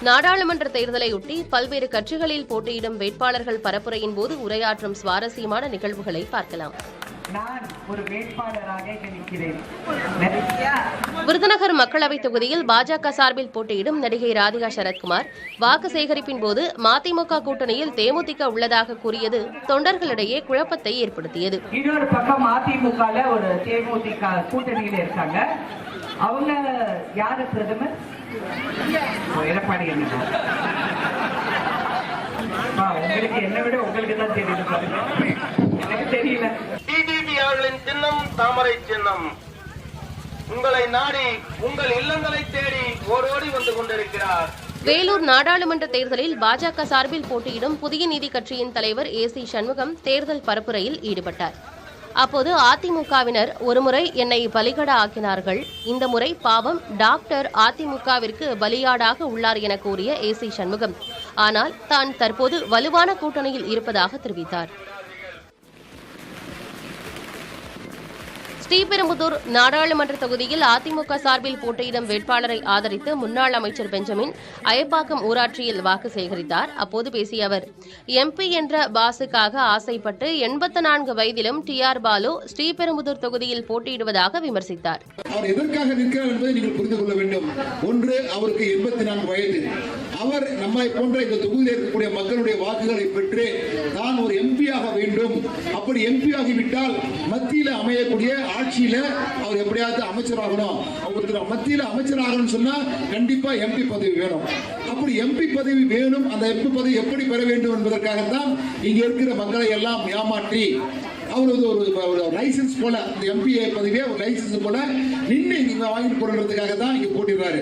நாடாளுமன்ற தேர்தலையொட்டி பல்வேறு கட்சிகளில் போட்டியிடும் வேட்பாளர்கள் பரப்புரையின் போது உரையாற்றும் சுவாரஸ்யமான நிகழ்வுகளை பார்க்கலாம். நான் ஒரு வேட்பாளராக நிற்கிறேன். விருதுநகர் மக்களவைத் தொகுதியில் பாஜக சார்பில் போட்டியிடும் நடிகை ராதிகா சரத்குமார் வாக்கு சேகரிப்பின் போது மதிமுக கூட்டணியில் தேமுதிக உள்ளதாக கூறியது தொண்டர்களிடையே குழப்பத்தை ஏற்படுத்தியது. இன்னொரு பக்கம் அதிமுக ஒரு தேமுதிக கூட்டணியில இருக்காங்க. அவங்க யாரு பிரதமர்? எடப்பாடி. உங்களுக்கு என்ன விட உங்களுக்கு தான் தெரியும். எனக்கு தெரியல. அவர்களின் சின்னம் தாமரை சின்னம். உங்களை நாடி உங்கள் இல்லங்களை தேடி ஓடோடி வந்து கொண்டிருக்கிறார். வேலூர் நாடாளுமன்ற தேர்தலில் பாஜக சார்பில் போட்டியிடும் புதிய நீதி கட்சியின் தலைவர் ஏசி சண்முகம் தேர்தல் பரப்புரையில் ஈடுபட்டார். அப்போது அதிமுகவினர் ஒருமுறை என்னை பலிகடா ஆக்கினார்கள், இந்த முறை பாவம் டாக்டர் அதிமுகவிற்கு பலியாடாக உள்ளார் என கூறிய ஏசி சண்முகம், ஆனால் தான் தற்போது வலுவான கூட்டணியில் இருப்பதாக தெரிவித்தார். ஸ்ரீபெரும்புதூர் நாடாளுமன்ற தொகுதியில் அதிமுக சார்பில் போட்டியிடும் வேட்பாளரை ஆதரித்து முன்னாள் அமைச்சர் பெஞ்சமின் அயப்பாக்கம் ஊராட்சியில் வாக்கு சேகரித்தார். அப்போது பேசிய அவர், எம்பி என்ற பாசுக்காக ஆசைப்பட்டு 84 வயதிலும் TR பாலு ஸ்ரீபெரும்புதூர் தொகுதியில் போட்டியிடுவதாக விமர்சித்தார். அவர் எதற்காக நிற்கிறார் என்பதை நீங்கள் புரிந்து கொள்ள வேண்டும். ஒன்று, அவருக்கு 84 வயது. அவர் நம்மை போன்ற இந்த தொகுதியில் இருக்கக்கூடிய மக்களுடைய வாக்குகளை பெற்று தான் ஒரு எம்பியாக வேண்டும். அப்படி எம்பி ஆகிவிட்டால் மத்தியில் அமையக்கூடிய ஆட்சியில அவர் எப்படியாவது அமைச்சராகணும். ஒருத்தர் மத்தியில் அமைச்சராகணும்னு சொன்னா கண்டிப்பா எம்பி பதவி வேணும். அப்படி எம்பி பதவி வேணும். அந்த எம்பி பதவி எப்படி பெற வேண்டும் என்பதற்காகத்தான் இங்க இருக்கிற மக்களை எல்லாம் ஏமாற்றி அவர் ஒரு லைசன்ஸ் போல, இந்த எம்பி பதவியே ஒரு லைசன்ஸ் போல நின்று இங்க வாங்கிட்டு போடுறதுக்காக தான் இங்க போட்டிடுறாரு.